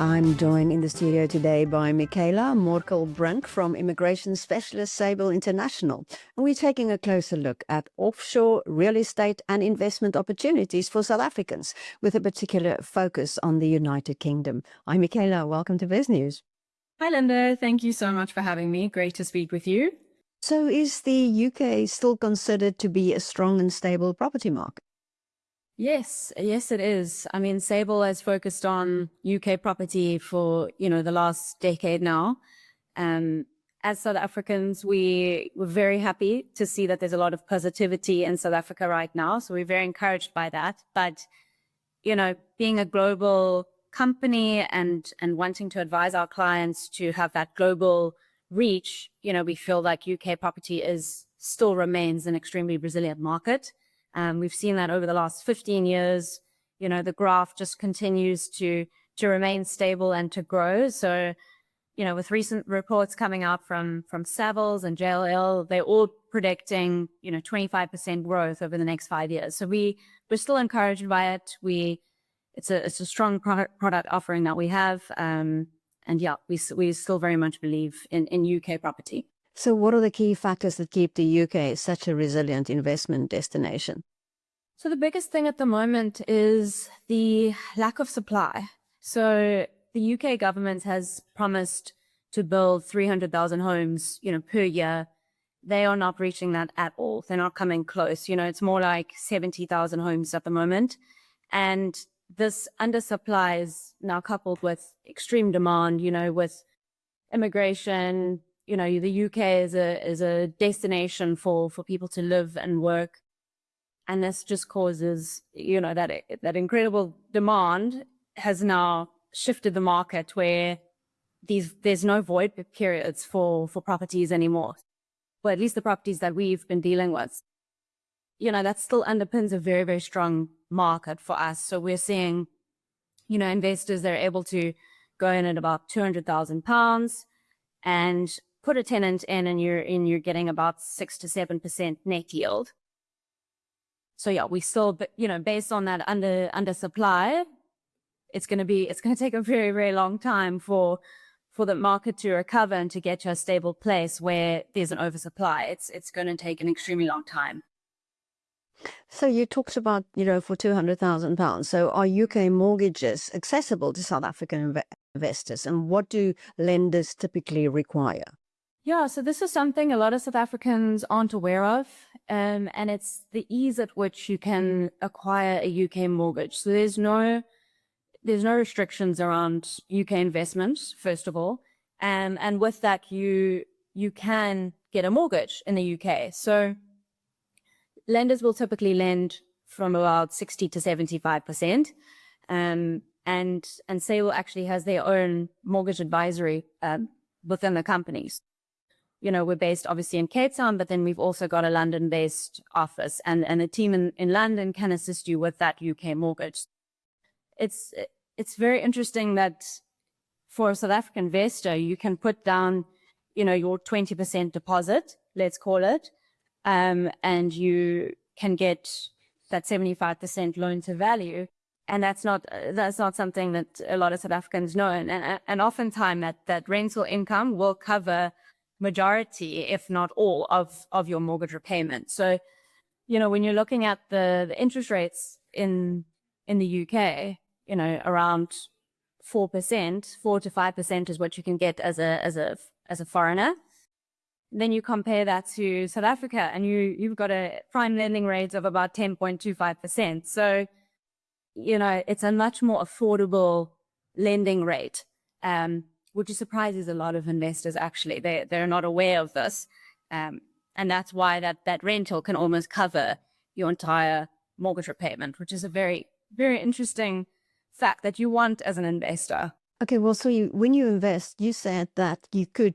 I'm joined in the studio today by Mikayla Morkel-Brink from immigration specialist Sable International. And we're taking a closer look at offshore real estate and investment opportunities for South Africans, with a particular focus on the United Kingdom. Hi, Mikayla. Welcome to Biznews. Hi, Linda. Thank you so much for having me. Great to speak with you. So is the UK still considered to be a strong and stable property market? Yes, it is. I mean, Sable has focused on UK property for, the last decade now. As South Africans, we were very happy to see that there's a lot of positivity in South Africa right now. So we're very encouraged by that. But, being a global company and wanting to advise our clients to have that global reach, we feel like UK property still remains an extremely resilient market. We've seen that over the last 15 years. The graph just continues to remain stable and to grow. So, with recent reports coming out from Savills and JLL, they're all predicting, 25% growth over the next 5 years. So we're still encouraged by it. It's a strong product offering that we have. We still very much believe in UK property. So what are the key factors that keep the UK such a resilient investment destination? So the biggest thing at the moment is the lack of supply. So the UK government has promised to build 300,000 homes, per year. They are not reaching that at all. They're not coming close. It's more like 70,000 homes at the moment. And this undersupply is now coupled with extreme demand, with immigration. The UK is a destination for people to live and work. And this just causes, that incredible demand has now shifted the market where there's no void periods for properties anymore. Well, at least the properties that we've been dealing with. That still underpins a very, very strong market for us. So we're seeing, investors, they're able to go in at about £200,000 and put a tenant in, and you're getting about 6 to 7% net yield. So we still, based on that undersupply, it's going to take a very, very long time for the market to recover and to get to a stable place where there's an oversupply. It's going to take an extremely long time. So you talked about, for £200,000. So are UK mortgages accessible to South African investors, and what do lenders typically require? Yeah, so this is something a lot of South Africans aren't aware of, and it's the ease at which you can acquire a UK mortgage. So there's no restrictions around UK investment, first of all, and with that you can get a mortgage in the UK. So lenders will typically lend from about 60 to 75%, and Sable actually has their own mortgage advisory within the companies. We're based obviously in Cape Town, but then we've also got a London-based office, and a team in London can assist you with that UK mortgage. It's very interesting that for a South African investor, you can put down, your 20% deposit, let's call it, and you can get that 75% loan to value. And that's not something that a lot of South Africans know. And oftentimes that rental income will cover majority, if not all, of your mortgage repayment. So, when you're looking at the interest rates in the UK, around 4%, 4 to 5% is what you can get as a foreigner. Then you compare that to South Africa, and you've got a prime lending rate of about 10.25%. So, it's a much more affordable lending rate, which surprises a lot of investors. Actually, they're not aware of this, and that's why that rental can almost cover your entire mortgage repayment, which is a very, very interesting fact that you want as an investor. Okay, well, so when you invest, you said that you could,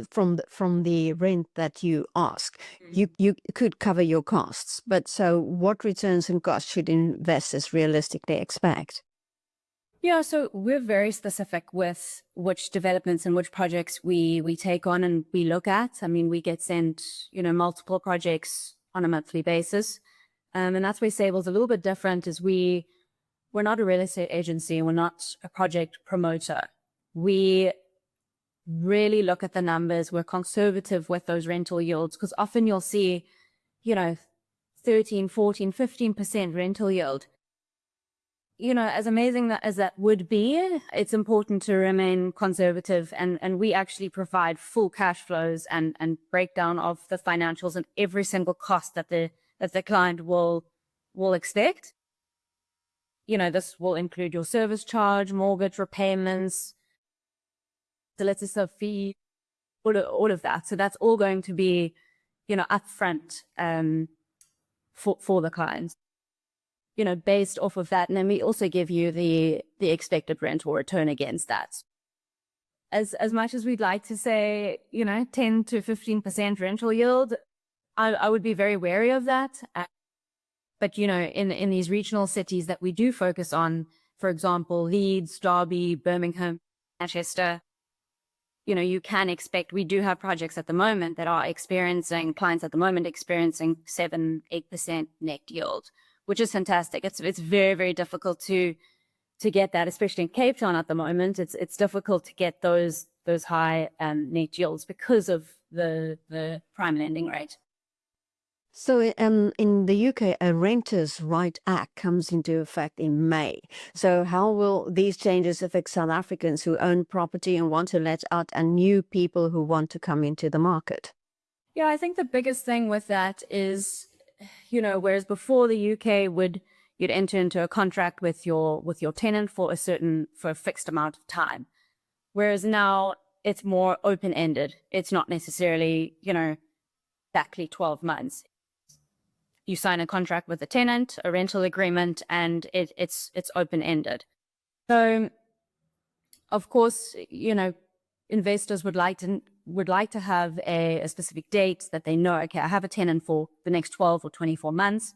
from the rent that you ask, you could cover your costs. But so what returns and costs should investors realistically expect? Yeah, so we're very specific with which developments and which projects we take on and we look at. I mean, we get sent, multiple projects on a monthly basis. And that's where Sable's a little bit different is we're not a real estate agency. We're not a project promoter. We really look at the numbers. We're conservative with those rental yields because often you'll see, you know, 13, 14, 15% rental yield. As amazing as that would be, it's important to remain conservative, and we actually provide full cash flows and breakdown of the financials and every single cost that the client will expect. This will include your service charge, mortgage repayments, solicitor fee, all of that. So that's all going to be, upfront for the clients. Based off of that. And then we also give you the expected rental return against that. As much as we'd like to say, 10 to 15% rental yield, I would be very wary of that. But, in these regional cities that we do focus on, for example, Leeds, Derby, Birmingham, Manchester, you can expect, we do have projects at the moment that are clients at the moment experiencing 7-8% net yield, which is fantastic. It's very, very difficult to get that, especially in Cape Town at the moment. It's difficult to get those high net yields because of the prime lending rate. So in the UK, a Renters' Right Act comes into effect in May. So how will these changes affect South Africans who own property and want to let out and new people who want to come into the market? Yeah, I think the biggest thing with that is, whereas before the UK you'd enter into a contract with your tenant for a fixed amount of time. Whereas now it's more open-ended. It's not necessarily, exactly 12 months. You sign a contract with the tenant, a rental agreement, and it's open-ended. So, of course, investors would like to have a specific date that they know, okay, I have a tenant for the next 12 or 24 months.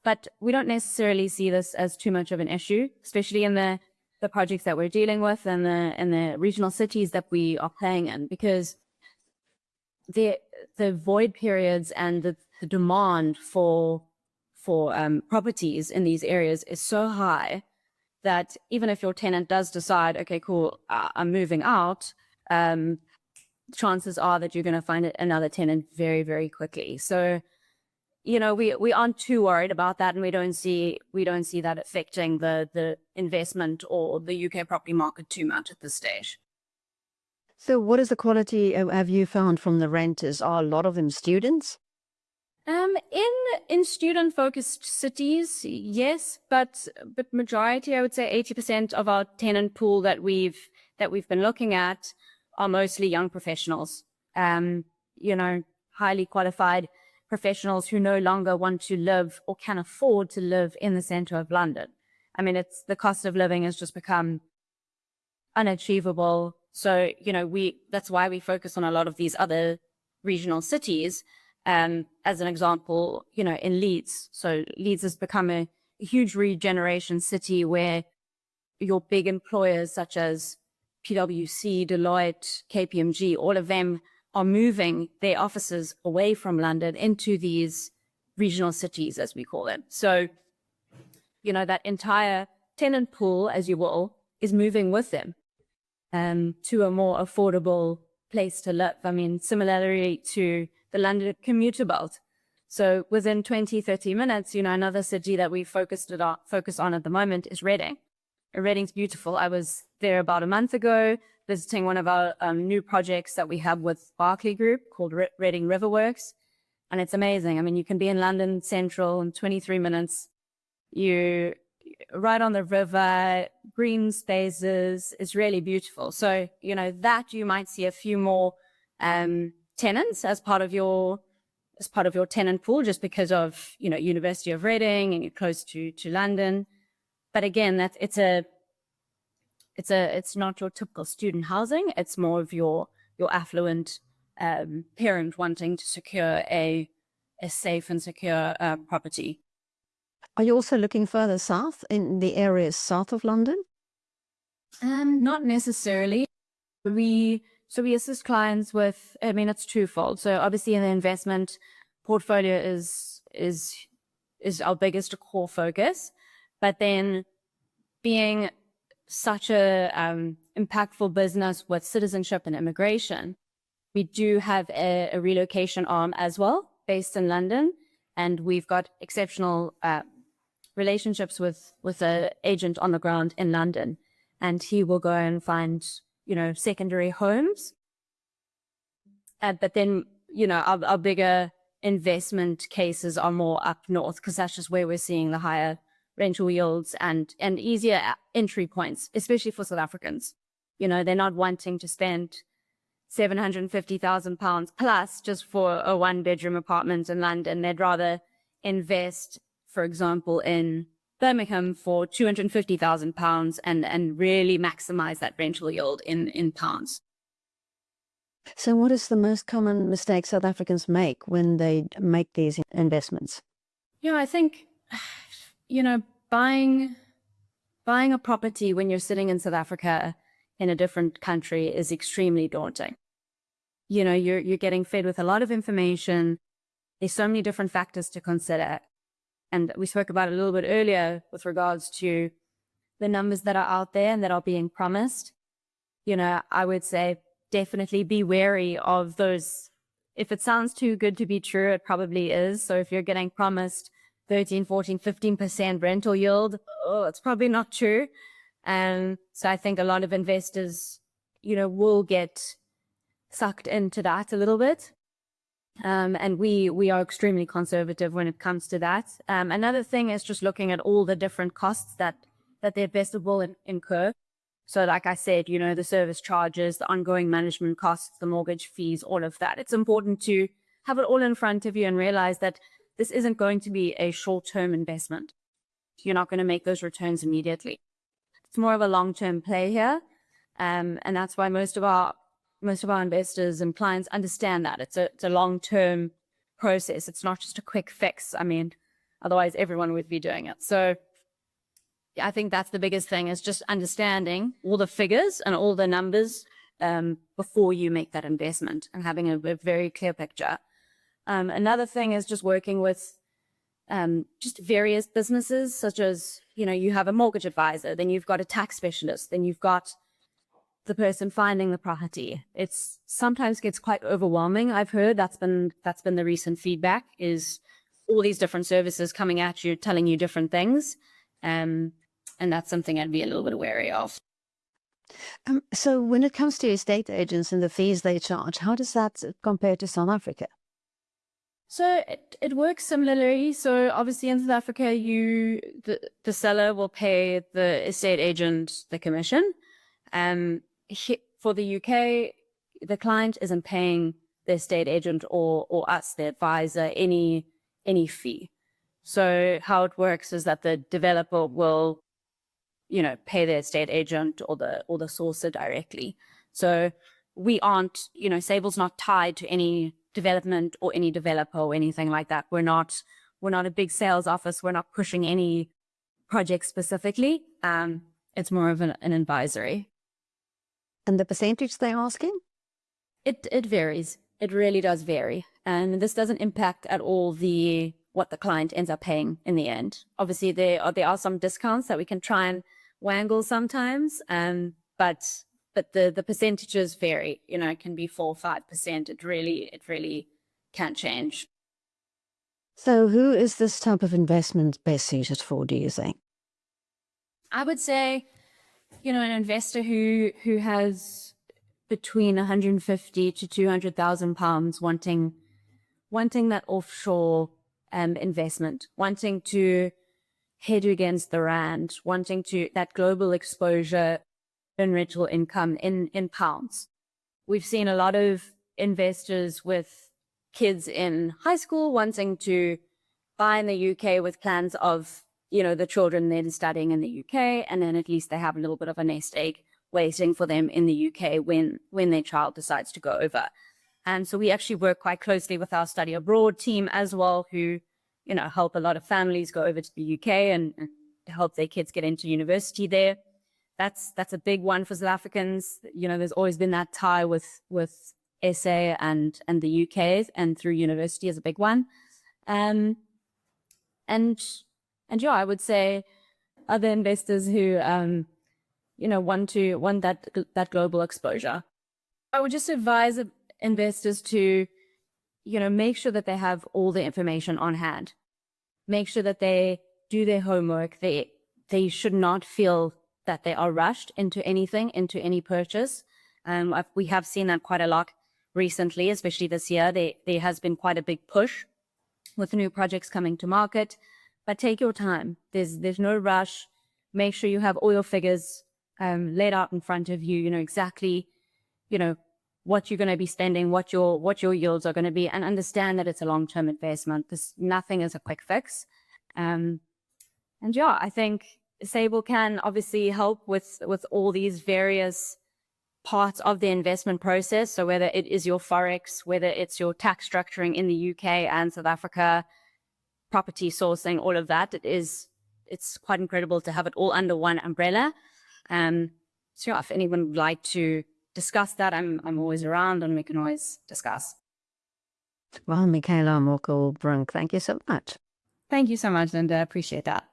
But we don't necessarily see this as too much of an issue, especially in the projects that we're dealing with and the regional cities that we are playing in, because the void periods and the demand for properties in these areas is so high that even if your tenant does decide, okay, cool, I'm moving out, chances are that you're going to find another tenant very, very quickly. So, we aren't too worried about that, and we don't see that affecting the investment or the UK property market too much at this stage. So what is the quality have you found from the renters? Are a lot of them students? In student focused cities, yes, but majority, I would say 80% of our tenant pool that we've been looking at are mostly young professionals. Highly qualified professionals who no longer want to live or can afford to live in the center of London. I mean, the cost of living has just become unachievable. So, that's why we focus on a lot of these other regional cities. As an example, in Leeds. So Leeds has become a huge regeneration city where your big employers such as PwC, Deloitte, KPMG, all of them are moving their offices away from London into these regional cities, as we call them. So, that entire tenant pool, as you will, is moving with them to a more affordable place to live. I mean, similarly to the London commuter belt. So within 20, 30 minutes, another city that we focus on at the moment is Reading. Reading's beautiful. I was there about a month ago visiting one of our new projects that we have with Barclay Group called Reading Riverworks. And it's amazing. I mean, you can be in London Central in 23 minutes. You right on the river, green spaces. It's really beautiful. So, that you might see a few more tenants as part of your tenant pool, just because of University of Reading and you're close to London. But again, it's not your typical student housing. It's more of your affluent parent wanting to secure a safe and secure property. Are you also looking further south in the areas south of London? Not necessarily. We assist clients with, I mean, it's twofold. So obviously in the investment portfolio is our biggest core focus, but then being such a impactful business with citizenship and immigration, we do have a relocation arm as well, based in London, and we've got exceptional relationships with an agent on the ground in London, and he will go and find, secondary homes. But then, our bigger investment cases are more up north, because that's just where we're seeing the higher rental yields and easier entry points, especially for South Africans. They're not wanting to spend £750,000 plus just for a one-bedroom apartment in London. They'd rather invest, for example, in Birmingham for £250,000 and really maximize that rental yield in pounds. So what is the most common mistake South Africans make when they make these investments? I think, buying a property when you're sitting in South Africa in a different country is extremely daunting. You're getting fed with a lot of information. There's so many different factors to consider. And we spoke about it a little bit earlier with regards to the numbers that are out there and that are being promised. I would say definitely be wary of those. If it sounds too good to be true, it probably is. So if you're getting promised 13, 14, 15% rental yield, it's probably not true. And so I think a lot of investors, will get sucked into that a little bit. And we are extremely conservative when it comes to that. Another thing is just looking at all the different costs that the investor will incur. So like I said, the service charges, the ongoing management costs, the mortgage fees, all of that. It's important to have it all in front of you and realize that this isn't going to be a short-term investment. You're not going to make those returns immediately. It's more of a long-term play here. And that's why most of our investors and clients understand that it's a long-term process. It's not just a quick fix. I mean, otherwise everyone would be doing it. So I think that's the biggest thing, is just understanding all the figures and all the numbers before you make that investment and having a very clear picture. Another thing is just working with just various businesses, such as, you have a mortgage advisor, then you've got a tax specialist, then you've got the person finding the property. It's sometimes gets quite overwhelming. I've heard that's been the recent feedback, is all these different services coming at you, telling you different things. And that's something I'd be a little bit wary of. So when it comes to estate agents and the fees they charge, how does that compare to South Africa? So it works similarly. So obviously in South Africa, the seller will pay the estate agent the commission. For the UK, the client isn't paying the estate agent or us, the advisor, any fee. So how it works is that the developer will, pay the estate agent or the sourcer directly. So we aren't, Sable's not tied to any development or any developer or anything like that. We're not a big sales office. We're not pushing any project specifically. It's more of an advisory. And the percentage they're asking? It varies. It really does vary. And this doesn't impact at all what the client ends up paying in the end. Obviously, there are some discounts that we can try and wangle sometimes, but the percentages vary. It can be 4 or 5%. It really can change. So who is this type of investment best suited for, do you think? I would say, an investor who has between 150 to 200,000 pounds wanting that offshore investment, wanting to hedge against the rand, wanting to that global exposure and rental income in pounds. We've seen a lot of investors with kids in high school wanting to buy in the UK with plans of, the children then studying in the UK, and then at least they have a little bit of a nest egg waiting for them in the UK when their child decides to go over. And so we actually work quite closely with our study abroad team as well, who, help a lot of families go over to the UK and help their kids get into university there. that's a big one for South Africans. You know, there's always been that tie with SA and the UK, and through university is a big one. And yeah, I would say other investors who you know, want that global exposure. I would just advise investors to, you know, make sure that they have all the information on hand. Make sure that they do their homework. They should not feel that they are rushed into anything, into any purchase. We have seen that quite a lot recently, especially this year. There has been quite a big push with new projects coming to market, but take your time. There's no rush. Make sure you have all your figures laid out in front of you. You know exactly, you know, what you're going to be spending, what your yields are going to be, and understand that it's a long-term investment. Nothing is a quick fix. And yeah, I think Sable can obviously help with all these various parts of the investment process. So whether it is your Forex, whether it's your tax structuring in the UK and South Africa, property sourcing, all of that, it's quite incredible to have it all under one umbrella. So yeah, if anyone would like to discuss that, I'm always around and we can always discuss. Well, Mikayla Morkel-Brink, thank you so much. Thank you so much, Linda. Appreciate that.